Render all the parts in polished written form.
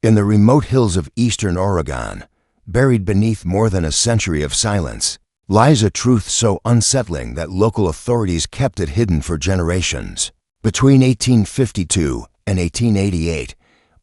In the remote hills of eastern Oregon, buried beneath more than a century of silence, lies a truth so unsettling that local authorities kept it hidden for generations. Between 1852 and 1888,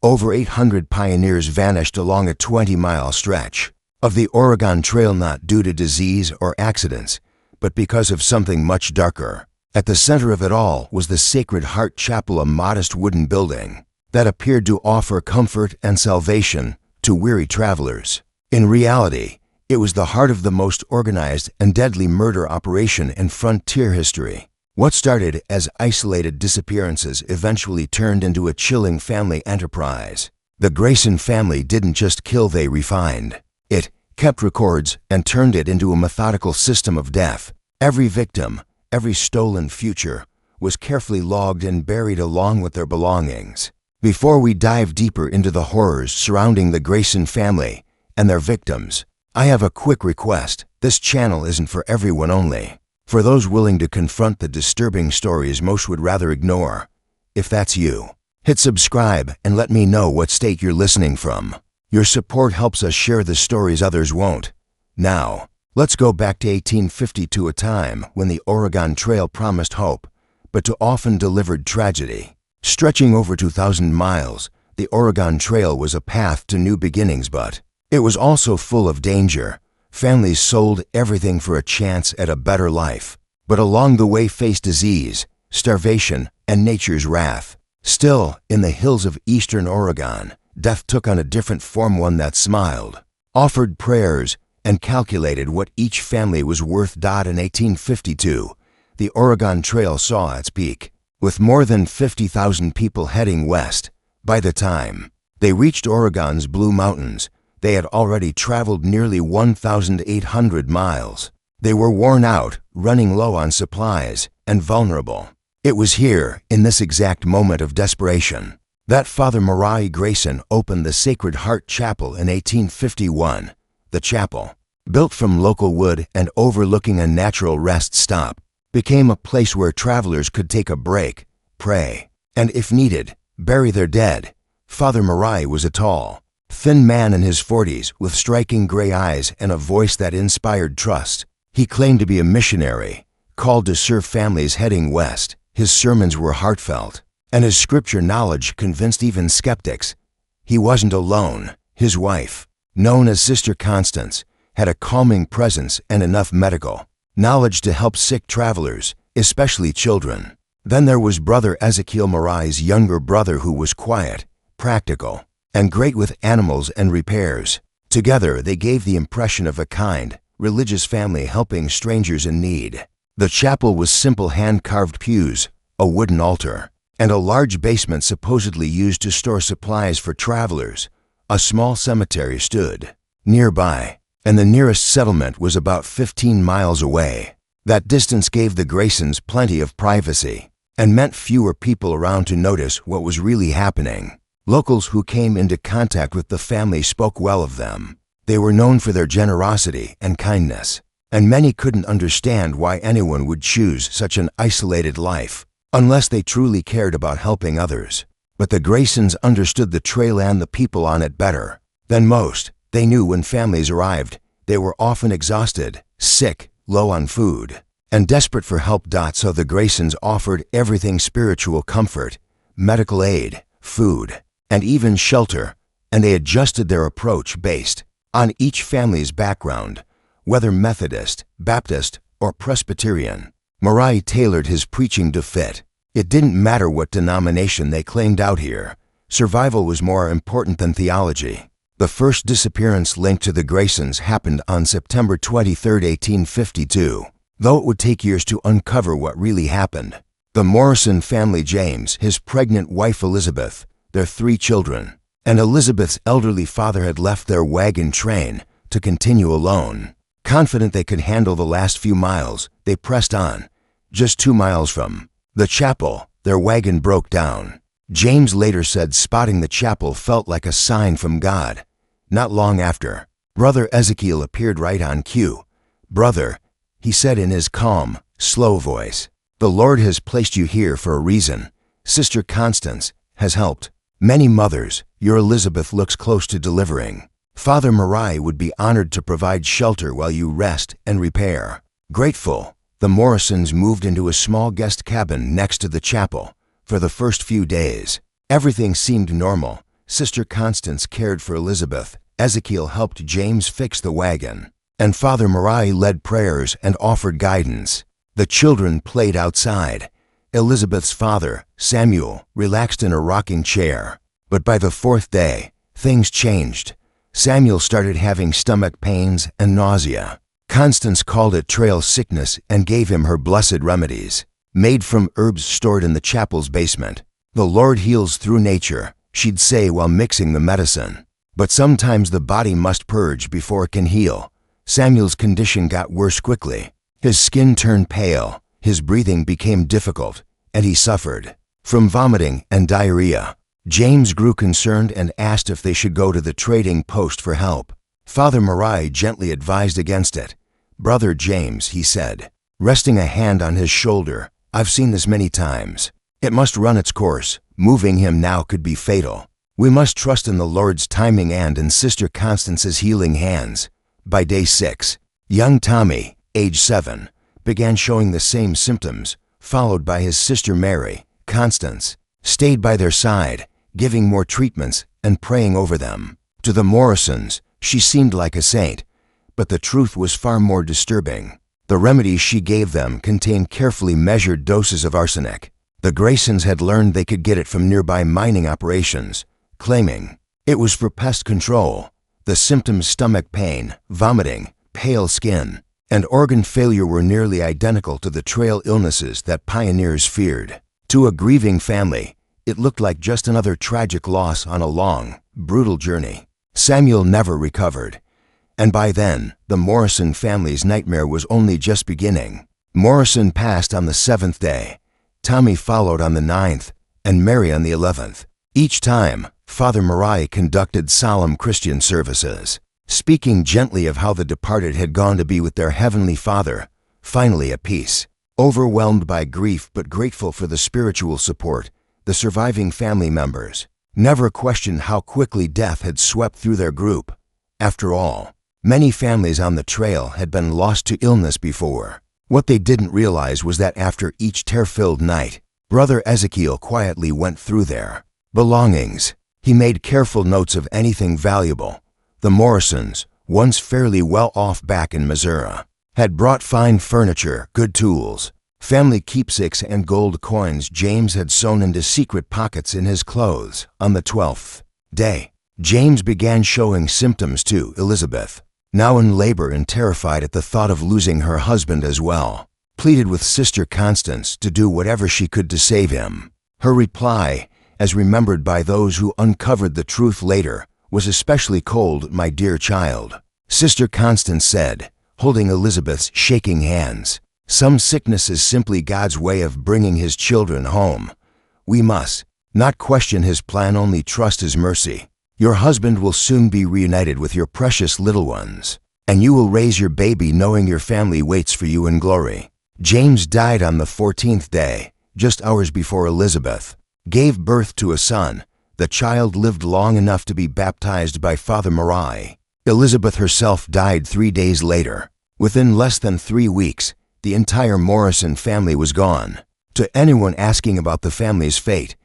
over 800 pioneers vanished along a 20-mile stretch of the Oregon Trail, not due to disease or accidents, but because of something much darker. At the center of it all was the Sacred Heart Chapel, a modest wooden building that appeared to offer comfort and salvation to weary travelers. In reality, it was the heart of the most organized and deadly murder operation in frontier history. What started as isolated disappearances eventually turned into a chilling family enterprise. The Grayson family didn't just kill, they refined. It kept records and turned it into a methodical system of death. Every victim, every stolen future, was carefully logged and buried along with their belongings. Before we dive deeper into the horrors surrounding the Grayson family and their victims, I have a quick request. This channel isn't for everyone, only for those willing to confront the disturbing stories most would rather ignore. If that's you, hit subscribe and let me know what state you're listening from. Your support helps us share the stories others won't. Now, let's go back to 1852, a time when the Oregon Trail promised hope, but too often delivered tragedy. Stretching over 2,000 miles, the Oregon Trail was a path to new beginnings, but it was also full of danger. Families sold everything for a chance at a better life, but along the way faced disease, starvation, and nature's wrath. Still, in the hills of eastern Oregon, death took on a different form, one that smiled, offered prayers, and calculated what each family was worth. In 1852, the Oregon Trail saw its peak, with more than 50,000 people heading west. By the time they reached Oregon's Blue Mountains, they had already traveled nearly 1,800 miles. They were worn out, running low on supplies, and vulnerable. It was here, in this exact moment of desperation, that Father Macabre Grayson opened the Sacred Heart Chapel in 1851. The chapel, built from local wood and overlooking a natural rest stop, became a place where travelers could take a break, pray, and if needed, bury their dead. Father Macabre was a tall, thin man in his 40s with striking gray eyes and a voice that inspired trust. He claimed to be a missionary, called to serve families heading west. His sermons were heartfelt, and his scripture knowledge convinced even skeptics. He wasn't alone. His wife, known as Sister Constance, had a calming presence and enough medical knowledge to help sick travelers, especially children. Then there was Brother Ezekiel Marai's younger brother, who was quiet, practical, and great with animals and repairs. Together they gave the impression of a kind, religious family helping strangers in need. The chapel was simple hand-carved pews, a wooden altar, and a large basement supposedly used to store supplies for travelers. A small cemetery stood nearby, and the nearest settlement was about 15 miles away. That distance gave the Graysons plenty of privacy and meant fewer people around to notice what was really happening. Locals who came into contact with the family spoke well of them. They were known for their generosity and kindness, and many couldn't understand why anyone would choose such an isolated life unless they truly cared about helping others. But the Graysons understood the trail and the people on it better than most. They knew when families arrived, they were often exhausted, sick, low on food, and desperate for help. So the Graysons offered everything: spiritual comfort, medical aid, food, and even shelter, and they adjusted their approach based on each family's background, whether Methodist, Baptist, or Presbyterian. Macabre tailored his preaching to fit. It didn't matter what denomination they claimed out here. Survival was more important than theology. The first disappearance linked to the Graysons happened on September 23, 1852, though it would take years to uncover what really happened. The Morrison family, James, his pregnant wife Elizabeth, their 3 children, and Elizabeth's elderly father had left their wagon train to continue alone. Confident they could handle the last few miles, they pressed on. Just 2 miles from the chapel, their wagon broke down. James later said spotting the chapel felt like a sign from God. Not long after, Brother Ezekiel appeared right on cue. "Brother," he said in his calm, slow voice, "the Lord has placed you here for a reason. Sister Constance has helped many mothers your Elizabeth looks close to delivering. Father Marai would be honored to provide shelter while you rest and repair." Grateful, the Morrisons moved into a small guest cabin next to the chapel. For the first few days, everything seemed normal. Sister Constance cared for Elizabeth, Ezekiel helped James fix the wagon, and Father Marai led prayers and offered guidance. The children played outside. Elizabeth's father, Samuel, relaxed in a rocking chair. But by the fourth day, things changed. Samuel started having stomach pains and nausea. Constance called it trail sickness and gave him her blessed remedies, made from herbs stored in the chapel's basement. "The Lord heals through nature," she'd say while mixing the medicine. But sometimes the body must purge before it can heal. Samuel's condition got worse quickly. His skin turned pale, his breathing became difficult, and he suffered from vomiting and diarrhea. James grew concerned and asked if they should go to the trading post for help. Father Marai gently advised against it. "Brother James," he said, resting a hand on his shoulder, "I've seen this many times. It must run its course. Moving him now could be fatal. We must trust in the Lord's timing and in Sister Constance's healing hands." By day 6, young Tommy, age 7, began showing the same symptoms, followed by his sister Mary. Constance stayed by their side, giving more treatments and praying over them. To the Morrisons, she seemed like a saint, but the truth was far more disturbing. The remedies she gave them contained carefully measured doses of arsenic. The Graysons had learned they could get it from nearby mining operations, claiming it was for pest control. The symptoms, stomach pain, vomiting, pale skin, and organ failure, were nearly identical to the trail illnesses that pioneers feared. To a grieving family, it looked like just another tragic loss on a long, brutal journey. Samuel never recovered, and by then, the Morrison family's nightmare was only just beginning. Morrison passed on the 7th day. Tommy followed on the 9th, and Mary on the 11th. Each time, Father Marai conducted solemn Christian services, speaking gently of how the departed had gone to be with their Heavenly Father, finally at peace. Overwhelmed by grief but grateful for the spiritual support, the surviving family members never questioned how quickly death had swept through their group. After all, many families on the trail had been lost to illness before. What they didn't realize was that after each tear-filled night, Brother Ezekiel quietly went through their belongings. He made careful notes of anything valuable. The Morrisons, once fairly well off back in Missouri, had brought fine furniture, good tools, family keepsakes, and gold coins James had sewn into secret pockets in his clothes. On the 12th day, James began showing symptoms to Elizabeth, now in labor and terrified at the thought of losing her husband as well, pleaded with Sister Constance to do whatever she could to save him. Her reply, as remembered by those who uncovered the truth later, was especially cold. "My dear child," Sister Constance said, holding Elizabeth's shaking hands, "some sickness is simply God's way of bringing His children home. We must not question His plan, only trust His mercy. Your husband will soon be reunited with your precious little ones, and you will raise your baby knowing your family waits for you in glory." James died on the 14th day, just hours before Elizabeth gave birth to a son. The child lived long enough to be baptized by Father Marai. Elizabeth herself died 3 days later. Within less than 3 weeks, the entire Morrison family was gone. To anyone asking about the family's fate,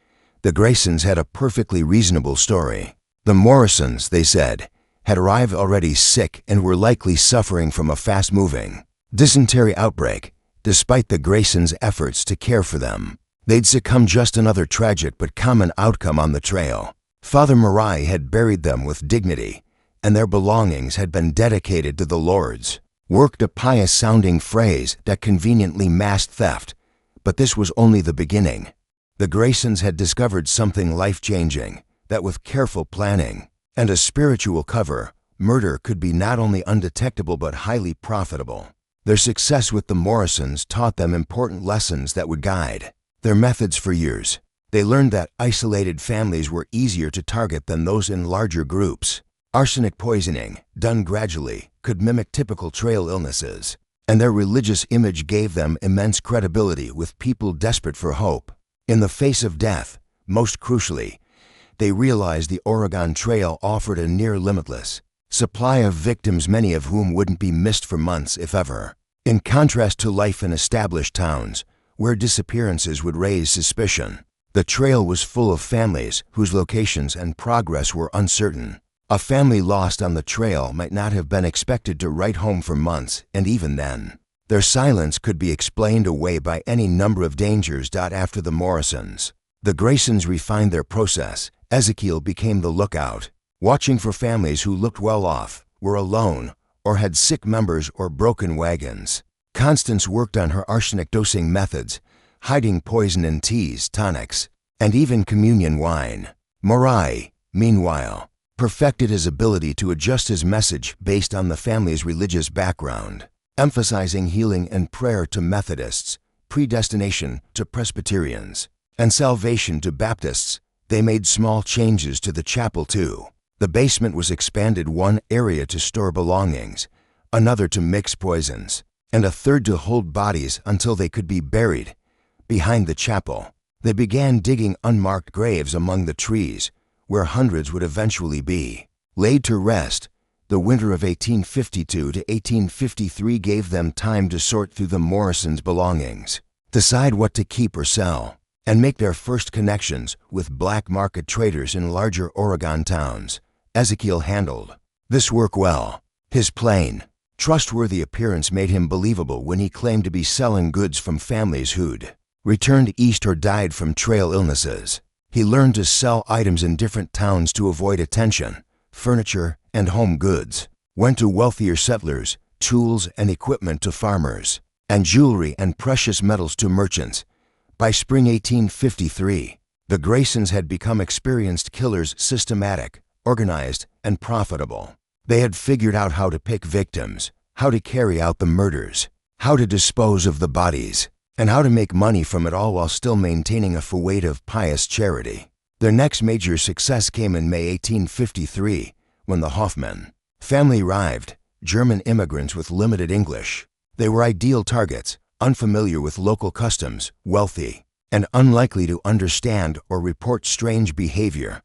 the Graysons had a perfectly reasonable story. The Morrisons, they said, had arrived already sick and were likely suffering from a fast-moving dysentery outbreak. Despite the Graysons' efforts to care for them, they'd succumb, just another tragic but common outcome on the trail. Father Marai had buried them with dignity, and their belongings had been dedicated to the Lord's work, a pious-sounding phrase that conveniently masked theft. But this was only the beginning. The Graysons had discovered something life-changing, that with careful planning and a spiritual cover, murder could be not only undetectable but highly profitable. Their success with the Morrisons taught them important lessons that would guide their methods for years. They learned that isolated families were easier to target than those in larger groups. Arsenic poisoning, done gradually, could mimic typical trail illnesses, and their religious image gave them immense credibility with people desperate for hope. In the face of death, most crucially, they realized the Oregon Trail offered a near-limitless supply of victims, many of whom wouldn't be missed for months, if ever. In contrast to life in established towns, where disappearances would raise suspicion, the trail was full of families whose locations and progress were uncertain. A family lost on the trail might not have been expected to write home for months, and even then, their silence could be explained away by any number of dangers. After the Morrisons, the Graysons refined their process. Ezekiel became the lookout, watching for families who looked well off, were alone, or had sick members or broken wagons. Constance worked on her arsenic dosing methods, hiding poison in teas, tonics, and even communion wine. Morai, meanwhile, perfected his ability to adjust his message based on the family's religious background, emphasizing healing and prayer to Methodists, predestination to Presbyterians, and salvation to Baptists. They made small changes to the chapel too. The basement was expanded, one area to store belongings, another to mix poisons, and a third to hold bodies until they could be buried. Behind the chapel, they began digging unmarked graves among the trees, where hundreds would eventually be laid to rest. The winter of 1852 to 1853 gave them time to sort through the Morrisons' belongings, decide what to keep or sell, and make their first connections with black market traders in larger Oregon towns. Ezekiel handled this work well. His plain, trustworthy appearance made him believable when he claimed to be selling goods from families who'd returned east or died from trail illnesses. He learned to sell items in different towns to avoid attention, furniture and home goods, went to wealthier settlers, tools and equipment to farmers, and jewelry and precious metals to merchants. By spring 1853, the Graysons had become experienced killers, systematic, organized, and profitable. They had figured out how to pick victims, how to carry out the murders, how to dispose of the bodies, and how to make money from it all while still maintaining a facade of pious charity. Their next major success came in May 1853, when the Hoffman family arrived, German immigrants with limited English. They were ideal targets, unfamiliar with local customs, wealthy, and unlikely to understand or report strange behavior.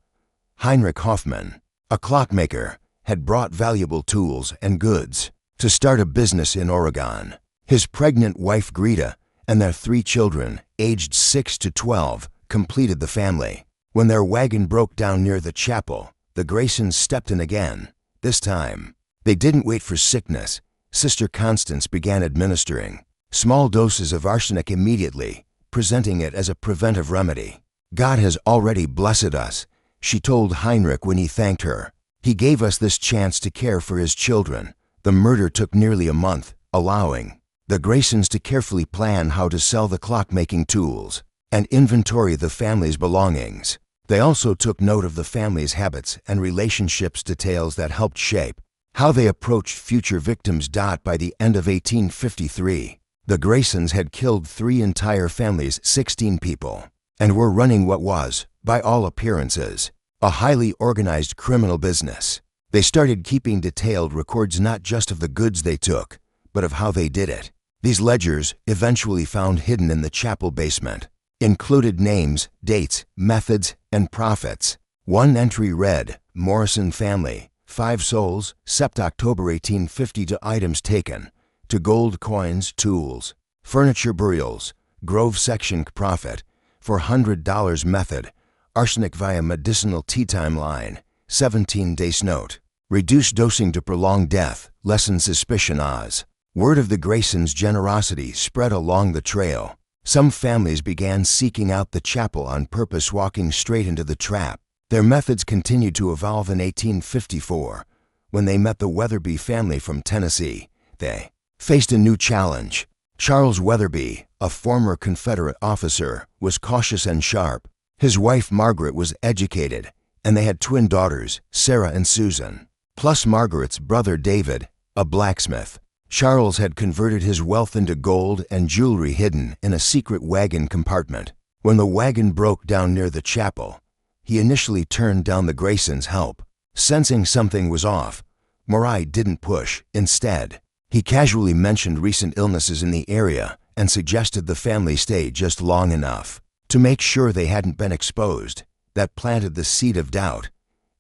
Heinrich Hoffman, a clockmaker, had brought valuable tools and goods to start a business in Oregon. His pregnant wife Greta and their 3 children, aged 6 to 12, completed the family. When their wagon broke down near the chapel, the Graysons stepped in again. This time, they didn't wait for sickness. Sister Constance began administering small doses of arsenic immediately, presenting it as a preventive remedy. "God has already blessed us," she told Heinrich when he thanked her. "He gave us this chance to care for his children." The murder took nearly a month, allowing the Graysons to carefully plan how to sell the clockmaking tools and inventory the family's belongings. They also took note of the family's habits and relationships, details that helped shape how they approached future victims. By the end of 1853, the Graysons had killed 3 entire families, 16 people, and were running what was, by all appearances, a highly organized criminal business. They started keeping detailed records not just of the goods they took, but of how they did it. These ledgers, eventually found hidden in the chapel basement, included names, dates, methods, and profits. One entry read, "Morrison family, 5 souls, sept October 1850 to items taken, to gold coins, tools, furniture, burials, Grove section profit, $400 method, arsenic via medicinal tea time line, 17 days note, reduce dosing to prolong death, lessen suspicion Oz." Word of the Graysons' generosity spread along the trail. Some families began seeking out the chapel on purpose, walking straight into the trap. Their methods continued to evolve. In 1854, when they met the Weatherby family from Tennessee, they faced a new challenge. Charles Weatherby, a former Confederate officer, was cautious and sharp. His wife Margaret was educated, and they had twin daughters, Sarah and Susan, plus Margaret's brother David, a blacksmith. Charles had converted his wealth into gold and jewelry hidden in a secret wagon compartment. When the wagon broke down near the chapel, he initially turned down the Graysons' help. Sensing something was off, Morai didn't push. Instead, he casually mentioned recent illnesses in the area and suggested the family stay just long enough to make sure they hadn't been exposed. that planted the seed of doubt.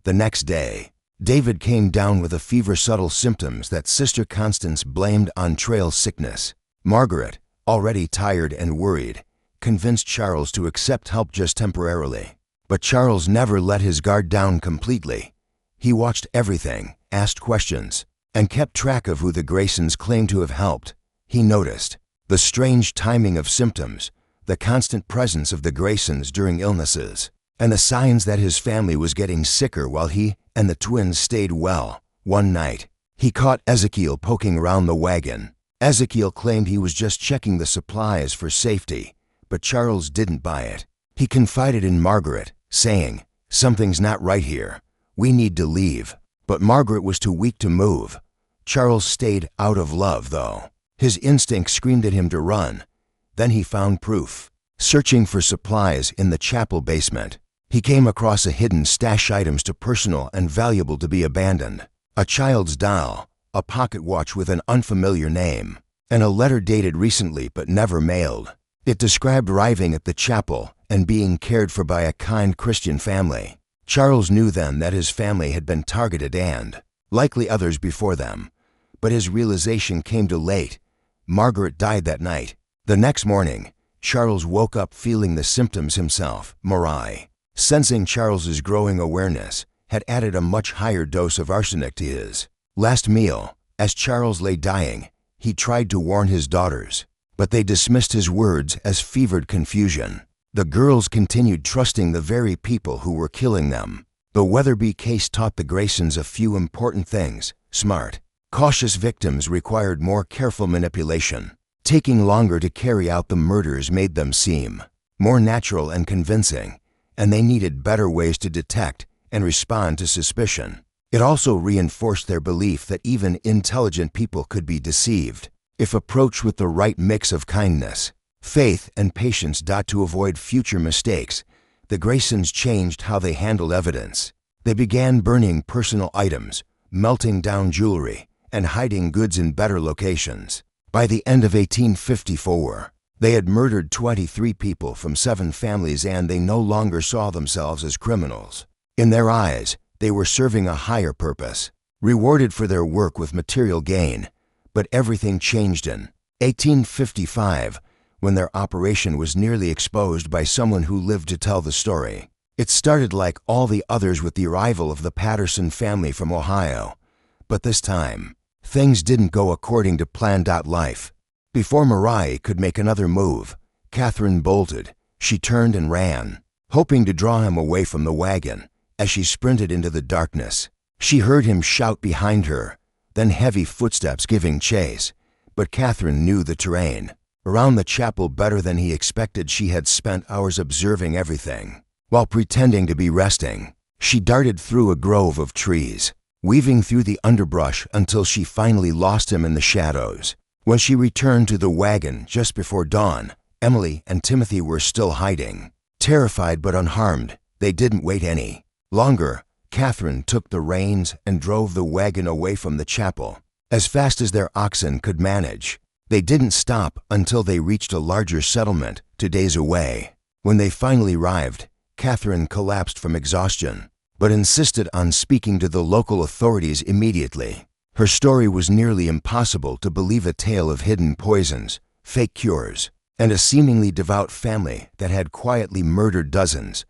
The next day, David came down with a fever, subtle symptoms that Sister Constance blamed on trail sickness. Margaret, already tired and worried, convinced Charles to accept help just temporarily. But Charles never let his guard down completely. He watched everything, asked questions, and kept track of who the Graysons claimed to have helped. He noticed the strange timing of symptoms, the constant presence of the Graysons during illnesses, and the signs that his family was getting sicker while he and the twins stayed well. One night, he caught Ezekiel poking around the wagon. Ezekiel claimed he was just checking the supplies for safety, but Charles didn't buy it. He confided in Margaret, saying, "Something's not right here. We need to leave." But Margaret was too weak to move. Charles stayed out of love, though. His instinct screamed at him to run. Then he found proof. Searching for supplies in the chapel basement, he came across a hidden stash, items too personal and valuable to be abandoned. A child's doll, a pocket watch with an unfamiliar name, and a letter dated recently but never mailed. It described arriving at the chapel and being cared for by a kind Christian family. Charles knew then that his family had been targeted and, likely, others before them. But his realization came too late. Margaret died that night. The next morning, Charles woke up feeling the symptoms himself. Marai, sensing Charles's growing awareness, had added a much higher dose of arsenic to his last meal. As Charles lay dying, he tried to warn his daughters, but they dismissed his words as fevered confusion. The girls continued trusting the very people who were killing them. The Weatherby case taught the Graysons a few important things. Smart, cautious victims required more careful manipulation. Taking longer to carry out the murders made them seem more natural and convincing, and they needed better ways to detect and respond to suspicion. It also reinforced their belief that even intelligent people could be deceived, if approached with the right mix of kindness, faith, and patience. To avoid future mistakes, the Graysons changed how they handled evidence. They began burning personal items, melting down jewelry, and hiding goods in better locations. By the end of 1854, they had murdered 23 people from 7 families, and they no longer saw themselves as criminals. In their eyes, they were serving a higher purpose, rewarded for their work with material gain. But everything changed in 1855, when their operation was nearly exposed by someone who lived to tell the story. It started like all the others with the arrival of the Patterson family from Ohio. But this time, things didn't go according to plan. Life. Before Marai could make another move, Catherine bolted. She turned and ran, hoping to draw him away from the wagon. As she sprinted into the darkness, she heard him shout behind her, then heavy footsteps giving chase. But Catherine knew the terrain around the chapel better than he expected. She had spent hours observing everything. While pretending to be resting, she darted through a grove of trees, weaving through the underbrush until she finally lost him in the shadows. When she returned to the wagon just before dawn, Emily and Timothy were still hiding. Terrified but unharmed, they didn't wait any longer. Catherine took the reins and drove the wagon away from the chapel as fast as their oxen could manage. They didn't stop until they reached a larger settlement 2 days away. When they finally arrived, Catherine collapsed from exhaustion, but insisted on speaking to the local authorities immediately. Her story was nearly impossible to believe, a tale of hidden poisons, fake cures, and a seemingly devout family that had quietly murdered dozens.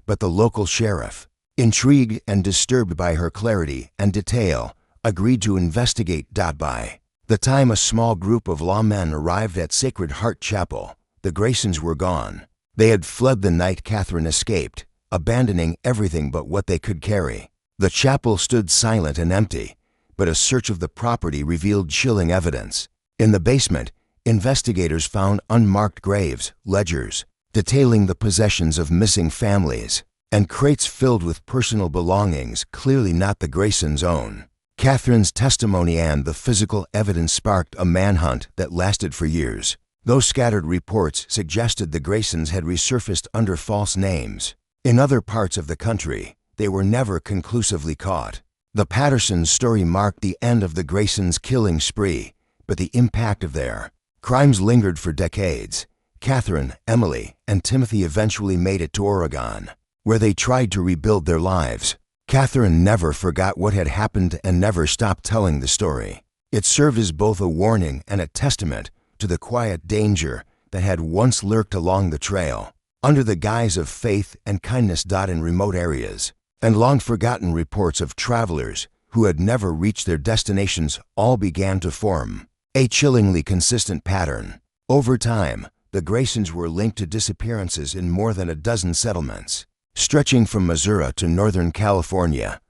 But the local sheriff, intrigued and disturbed by her clarity and detail, agreed to investigate. By the time a small group of lawmen arrived at Sacred Heart Chapel, the Graysons were gone. They had fled the night Catherine escaped, abandoning everything but what they could carry. The chapel stood silent and empty, but a search of the property revealed chilling evidence. In the basement, investigators found unmarked graves, ledgers detailing the possessions of missing families, and crates filled with personal belongings clearly not the Graysons' own. Catherine's testimony and the physical evidence sparked a manhunt that lasted for years. Those scattered reports suggested the Graysons had resurfaced under false names. In other parts of the country, they were never conclusively caught. The Pattersons' story marked the end of the Graysons' killing spree, but the impact of their crimes lingered for decades. Catherine, Emily, and Timothy eventually made it to Oregon. where they tried to rebuild their lives. Catherine never forgot what had happened and never stopped telling the story. It served as both a warning and a testament to the quiet danger that had once lurked along the trail, under the guise of faith and kindness. In remote areas, and long-forgotten reports of travelers who had never reached their destinations all began to form a chillingly consistent pattern. Over time, the Graysons were linked to disappearances in more than a dozen settlements, stretching from Missouri to Northern California.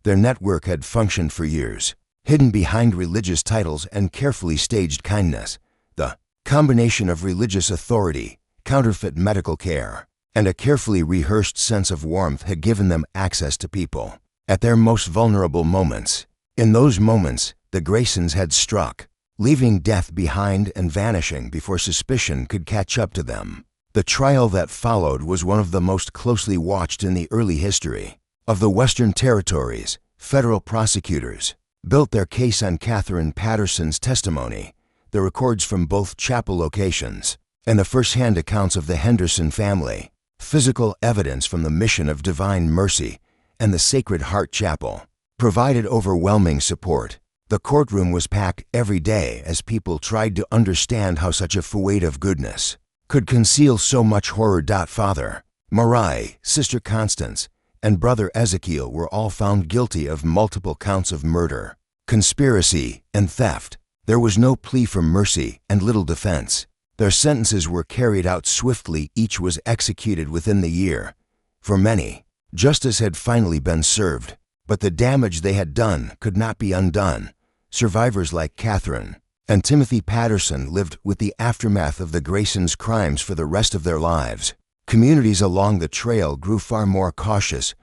Their network had functioned for years, hidden behind religious titles and carefully staged kindness. The combination of religious authority, counterfeit medical care, and a carefully rehearsed sense of warmth had given them access to people at their most vulnerable moments. In those moments, the Graysons had struck, leaving death behind and vanishing before suspicion could catch up to them. The trial that followed was one of the most closely watched in the early history of the Western Territories. Federal prosecutors built their case on Catherine Patterson's testimony, the records from both chapel locations, and the first-hand accounts of the Henderson family. Physical evidence from the Mission of Divine Mercy and the Sacred Heart Chapel provided overwhelming support. The courtroom was packed every day as people tried to understand how such a fouet of goodness could conceal so much horror. Father Marai, Sister Constance, and Brother Ezekiel were all found guilty of multiple counts of murder, conspiracy, and theft. There was no plea for mercy and little defense. Their sentences were carried out swiftly. Each was executed within the year. For many, justice had finally been served, but the damage they had done could not be undone. Survivors like Catherine and Timothy Patterson lived with the aftermath of the Graysons' crimes for the rest of their lives. Communities along the trail grew far more cautious.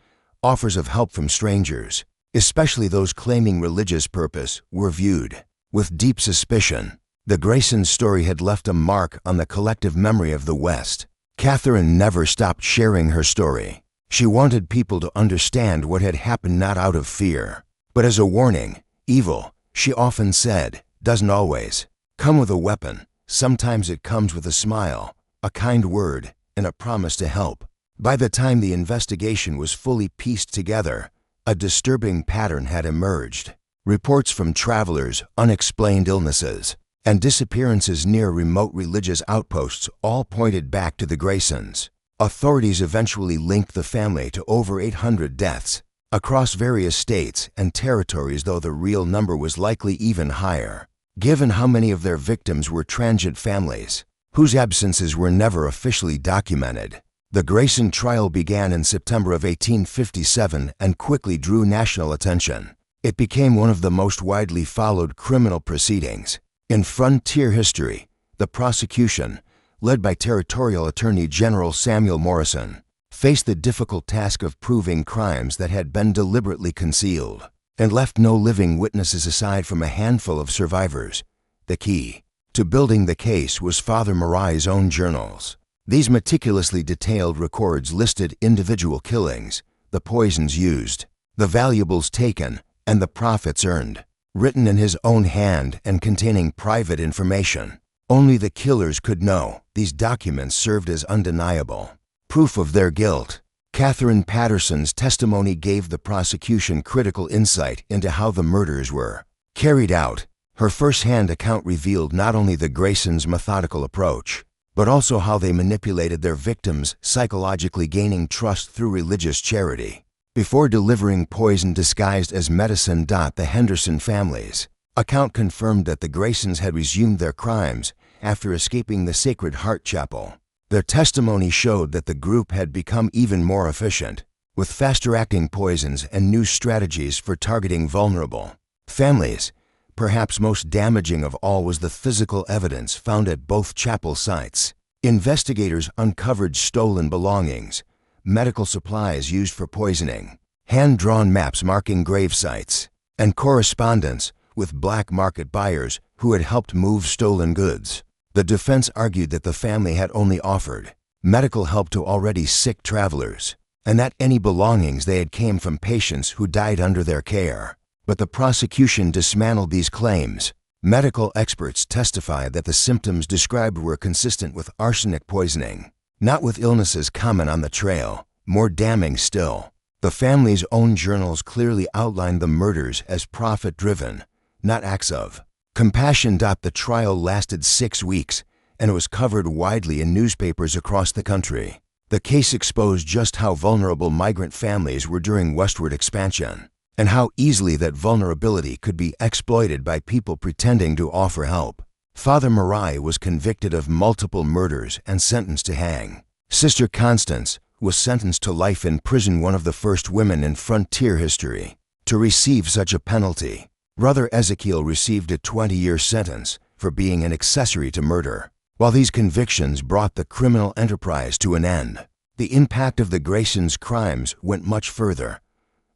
Offers of help from strangers, especially those claiming religious purpose, were viewed with deep suspicion. The Graysons' story had left a mark on the collective memory of the West. Catherine never stopped sharing her story. She wanted people to understand what had happened, not out of fear, but as a warning. Evil, she often said, doesn't always come with a weapon. Sometimes it comes with a smile, a kind word, and a promise to help. By the time the investigation was fully pieced together, a disturbing pattern had emerged. Reports from travelers, unexplained illnesses, and disappearances near remote religious outposts all pointed back to the Graysons. Authorities eventually linked the family to over 800 deaths across various states and territories, though the real number was likely even higher, given how many of their victims were transient families whose absences were never officially documented. The Grayson trial began in September of 1857 and quickly drew national attention. It became one of the most widely followed criminal proceedings in frontier history. The prosecution, led by Territorial Attorney General Samuel Morrison, faced the difficult task of proving crimes that had been deliberately concealed and left no living witnesses aside from a handful of survivors. The key to building the case was Father Marai's own journals. These meticulously detailed records listed individual killings, the poisons used, the valuables taken, and the profits earned. Written in his own hand and containing private information only the killers could know, these documents served as undeniable proof of their guilt. Catherine Patterson's testimony gave the prosecution critical insight into how the murders were carried out. Her first-hand account revealed not only the Graysons' methodical approach, but also how they manipulated their victims, psychologically gaining trust through religious charity before delivering poison disguised as medicine. The Henderson family's account confirmed that the Graysons had resumed their crimes after escaping the Sacred Heart Chapel. Their testimony showed that the group had become even more efficient, with faster-acting poisons and new strategies for targeting vulnerable families. Perhaps most damaging of all was the physical evidence found at both chapel sites. Investigators uncovered stolen belongings, medical supplies used for poisoning, hand-drawn maps marking grave sites, and correspondence with black market buyers who had helped move stolen goods. The defense argued that the family had only offered medical help to already sick travelers, and that any belongings they had came from patients who died under their care. But the prosecution dismantled these claims. Medical experts testified that the symptoms described were consistent with arsenic poisoning, not with illnesses common on the trail. More damning still, the family's own journals clearly outlined the murders as profit-driven, not acts of compassion. The trial lasted 6 weeks, and it was covered widely in newspapers across the country. The case exposed just how vulnerable migrant families were during westward expansion, and how easily that vulnerability could be exploited by people pretending to offer help. Father Marai was convicted of multiple murders and sentenced to hang. Sister Constance was sentenced to life in prison, one of the first women in frontier history to receive such a penalty. Brother Ezekiel received a 20-year sentence for being an accessory to murder. While these convictions brought the criminal enterprise to an end, the impact of the Graysons' crimes went much further.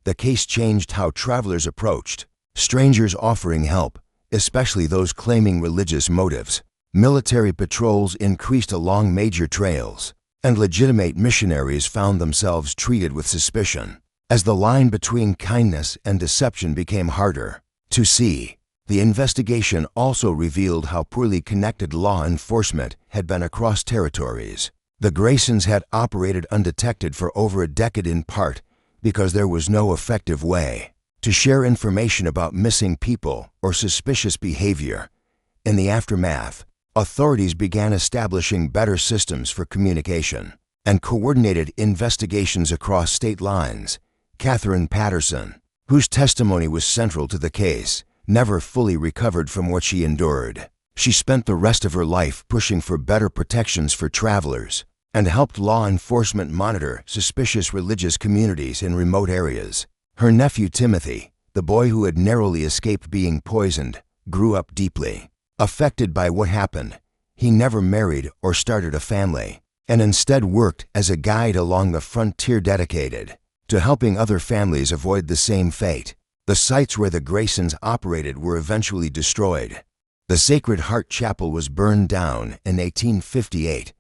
The case changed how travelers approached strangers offering help, especially those claiming religious motives. Military patrols increased along major trails, and legitimate missionaries found themselves treated with suspicion. As the line between kindness and deception became harder to see, the investigation also revealed how poorly connected law enforcement had been across territories. The Graysons had operated undetected for over a decade, in part because there was no effective way to share information about missing people or suspicious behavior. In the aftermath, authorities began establishing better systems for communication and coordinated investigations across state lines. Catherine Patterson, whose testimony was central to the case, never fully recovered from what she endured. She spent the rest of her life pushing for better protections for travelers and helped law enforcement monitor suspicious religious communities in remote areas. Her nephew Timothy, the boy who had narrowly escaped being poisoned, grew up deeply affected by what happened. He never married or started a family, and instead worked as a guide along the frontier, dedicated to helping other families avoid the same fate. The sites where the Graysons operated were eventually destroyed. The Sacred Heart Chapel was burned down in 1858.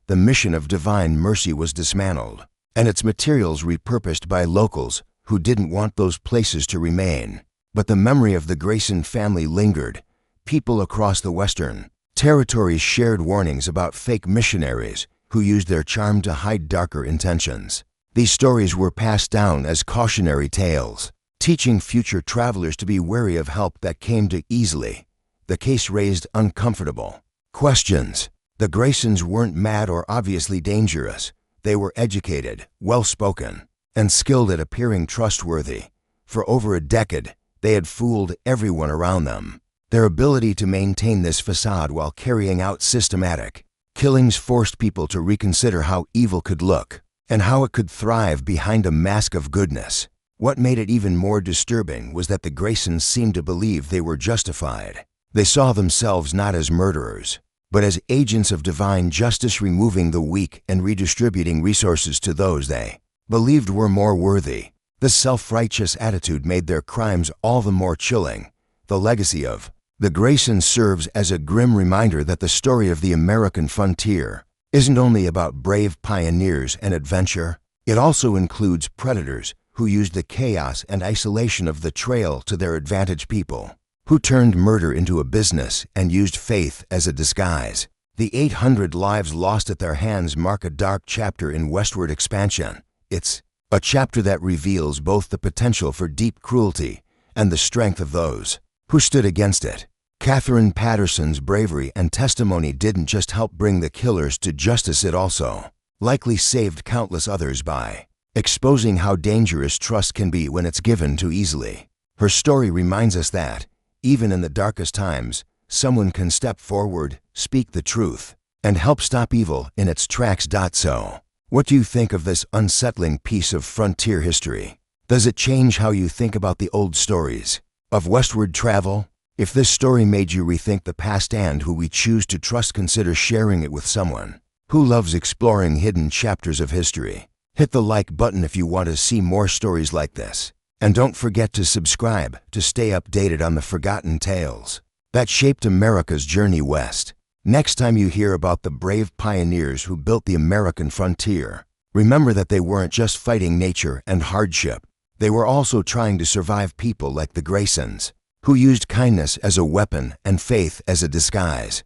The Mission of Divine Mercy was dismantled, and its materials repurposed by locals who didn't want those places to remain. But the memory of the Grayson family lingered. People across the Western territories shared warnings about fake missionaries who used their charm to hide darker intentions. These stories were passed down as cautionary tales, teaching future travelers to be wary of help that came too easily. The case raised uncomfortable questions. The Graysons weren't mad or obviously dangerous. They were educated, well-spoken, and skilled at appearing trustworthy. For over a decade, they had fooled everyone around them. Their ability to maintain this facade while carrying out systematic killings forced people to reconsider how evil could look and how it could thrive behind a mask of goodness. What made it even more disturbing was that the Graysons seemed to believe they were justified. They saw themselves not as murderers, but as agents of divine justice, removing the weak and redistributing resources to those they believed were more worthy. This self-righteous attitude made their crimes all the more chilling. The legacy of the Graysons serves as a grim reminder that the story of the American frontier isn't only about brave pioneers and adventure. It also includes predators who used the chaos and isolation of the trail to their advantage, people who turned murder into a business and used faith as a disguise. The 800 lives lost at their hands mark a dark chapter in westward expansion. It's a chapter that reveals both the potential for deep cruelty and the strength of those who stood against it. Catherine Patterson's bravery and testimony didn't just help bring the killers to justice, it also likely saved countless others by exposing how dangerous trust can be when it's given too easily. Her story reminds us that, even in the darkest times, someone can step forward, speak the truth, and help stop evil in its tracks. So, what do you think of this unsettling piece of frontier history? Does it change how you think about the old stories of westward travel? If this story made you rethink the past and who we choose to trust, consider sharing it with someone who loves exploring hidden chapters of history. Hit the like button if you want to see more stories like this. And don't forget to subscribe to stay updated on the forgotten tales that shaped America's journey west. Next time you hear about the brave pioneers who built the American frontier, remember that they weren't just fighting nature and hardship. They were also trying to survive, people like the Graysons, who used kindness as a weapon and faith as a disguise.